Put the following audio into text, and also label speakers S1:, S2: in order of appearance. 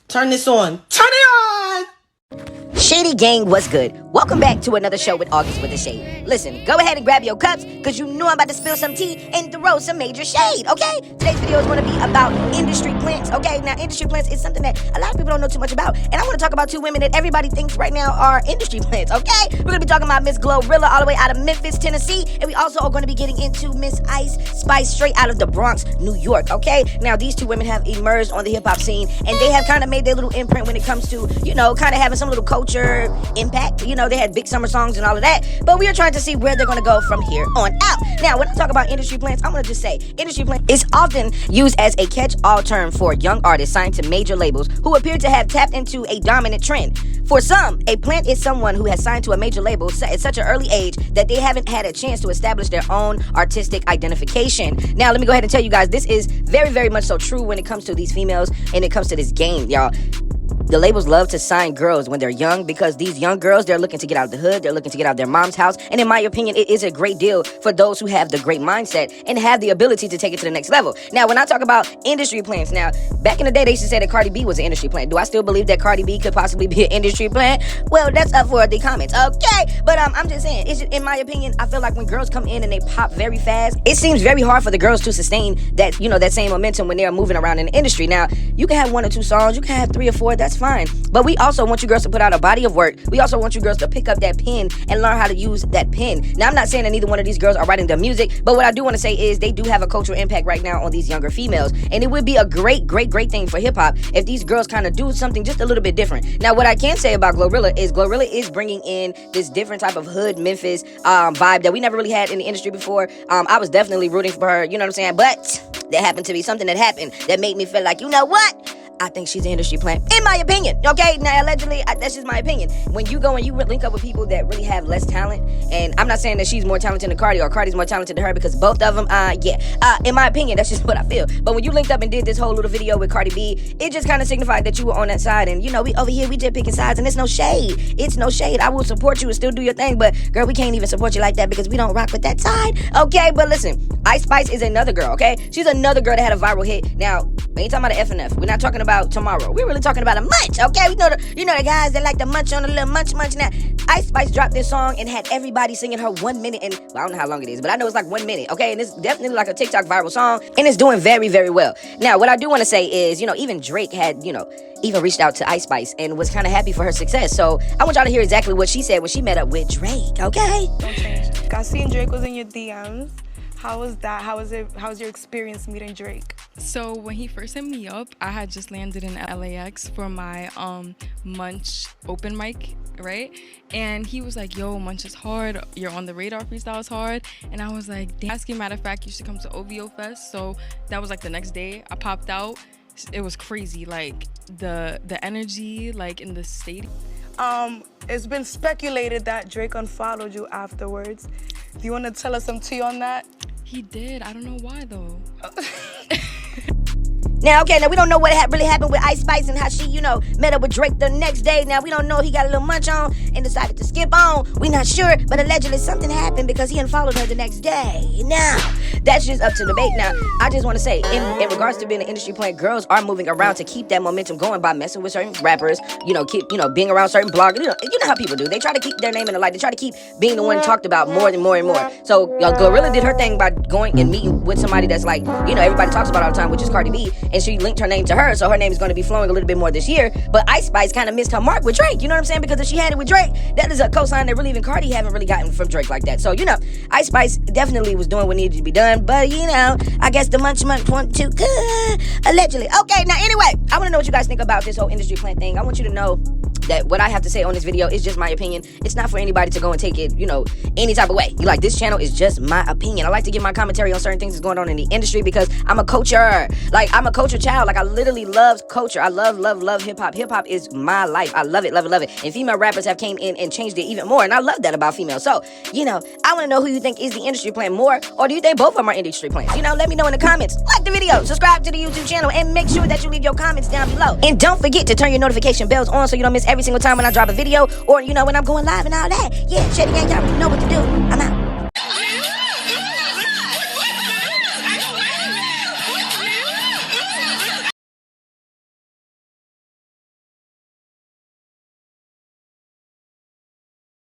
S1: Turn this on. Turn it on!
S2: Shady gang, what's good? Welcome back to another show with August with the Shade. Listen, go ahead and grab your cups, because you know I'm about to spill some tea and throw some major shade, okay? Today's video is going to be about industry plants, okay? Now, industry plants is something that a lot of people don't know too much about, and I want to talk about two women that everybody thinks right now are industry plants, okay? We're going to be talking about Miss Glorilla all the way out of Memphis, Tennessee, and we also are going to be getting into Miss Ice Spice straight out of the Bronx, New York, okay? Now, these two women have emerged on the hip-hop scene, and they have kind of made their little imprint when it comes to, you know, kind of having some little culture impact. You know, they had big summer songs and all of that, but we are trying to see where they're going to go from here on out. Now, when I talk about industry plants, I'm going to just say industry plant is often used as a catch-all term for young artists signed to major labels who appear to have tapped into a dominant trend. For some, a plant is someone who has signed to a major label at such an early age that they haven't had a chance to establish their own artistic identification. Now, let me go ahead and tell you guys, this is very, very much so true when it comes to these females and it comes to this game, y'all. The labels love to sign girls when they're young because these young girls, they're looking to get out of the hood, they're looking to get out of their mom's house, and in my opinion, it is a great deal for those who have the great mindset and have the ability to take it to the next level. Now, when I talk about industry plants, now, back in the day, they used to say that Cardi B was an industry plant. Do I still believe that Cardi B could possibly be an industry plant? Well, that's up for the comments, okay? But I'm just saying, it's just, in my opinion, I feel like when girls come in and they pop very fast, it seems very hard for the girls to sustain that, you know, that same momentum when they're moving around in the industry. Now, you can have one or two songs, you can have 3 or 4, that's fine. But we also want you girls to put out a body of work. We also want you girls to pick up that pen and learn how to use that pen. Now, I'm not saying that neither one of these girls are writing their music, but what I do want to say is they do have a cultural impact right now on these younger females. And it would be a great thing for hip-hop if these girls kind of do something just a little bit different. Now, what I can say about Glorilla is bringing in this different type of hood Memphis vibe that we never really had in the industry before. I was definitely rooting for her, you know what I'm saying? But there happened to be something that happened that made me feel like, you know what? I think she's an industry plant, in my opinion, okay? Now, allegedly, that's just my opinion. When you go and you link up with people that really have less talent, and I'm not saying that she's more talented than Cardi or Cardi's more talented than her, because both of them, in my opinion, that's just what I feel. But when you linked up and did this whole little video with Cardi B, it just kind of signified that you were on that side, and, you know, we over here, we just picking sides, and it's no shade. It's no shade. I will support you and still do your thing, but, girl, we can't even support you like that because we don't rock with that side, okay? But listen, Ice Spice is another girl, okay? She's another girl that had a viral hit. Now, we ain't talking about an FNF. We're not talking about tomorrow. We're really talking about a munch, okay? We know the guys that like to munch on a little munch. Now, Ice Spice dropped this song and had everybody singing her 1 minute, and well, I don't know how long it is, but I know it's like 1 minute, okay? And it's definitely like a TikTok viral song, and it's doing very, very well. Now, what I do want to say is, you know, even Drake had, you know, even reached out to Ice Spice and was kind of happy for her success. So I want y'all to hear exactly what she said when she met up with Drake, okay?
S3: Don't change. I seen Drake was in your DMs. How was that? How was it? How was your experience meeting Drake?
S4: So when he first hit me up, I had just landed in LAX for my Munch open mic, right? And he was like, yo, Munch is hard. You're on the radar freestyle is hard. And I was like, damn. Asking, matter of fact, you should come to OVO Fest. So that was like the next day. I popped out. It was crazy, like the energy, like in the stadium.
S3: It's been speculated that Drake unfollowed you afterwards. Do you want to tell us some tea on that?
S4: He did. I don't know why though.
S2: Now, okay, now we don't know what really happened with Ice Spice and how she, you know, met up with Drake the next day. Now, we don't know if he got a little munch on and decided to skip on. We not sure, but allegedly something happened because he unfollowed her the next day. Now, that's just up to debate. Now, I just want to say, in regards to being an industry plant, girls are moving around to keep that momentum going by messing with certain rappers, you know, being around certain bloggers. You know how people do. They try to keep their name in the light. They try to keep being the one talked about more and more and more. So, Glorilla did her thing by going and meeting with somebody that's like, you know, everybody talks about all the time, which is Cardi B, and she linked her name to her, so her name is going to be flowing a little bit more this year. But Ice Spice kind of missed her mark with Drake, you know what I'm saying? Because if she had it with Drake, that is a cosign that really even Cardi haven't really gotten from Drake like that. So, you know, Ice Spice definitely was doing what needed to be done, but, you know, I guess the munch want to, allegedly. Okay, now anyway, I want to know what you guys think about this whole industry plant thing. I want you to know that what I have to say on this video is just my opinion. It's not for anybody to go and take it, you know, any type of way. Like, this channel is just my opinion. I like to give my commentary on certain things that's going on in the industry because I'm a culture. Like, I'm a culture child. Like, I literally love culture. I love hip-hop. Hip-hop is my life. I love it. And female rappers have came in and changed it even more, and I love that about females. So, you know, I want to know who you think is the industry plant more, or do you think both of them are industry plants? You know, let me know in the comments. Like the video, subscribe to the YouTube channel, and make sure that you leave your comments down below. And don't forget to turn your notification bells on so you don't miss every single time when I drop a video, or, you know, when I'm going live and all that. Yeah, Shady Gang, y'all know what to do. I'm out.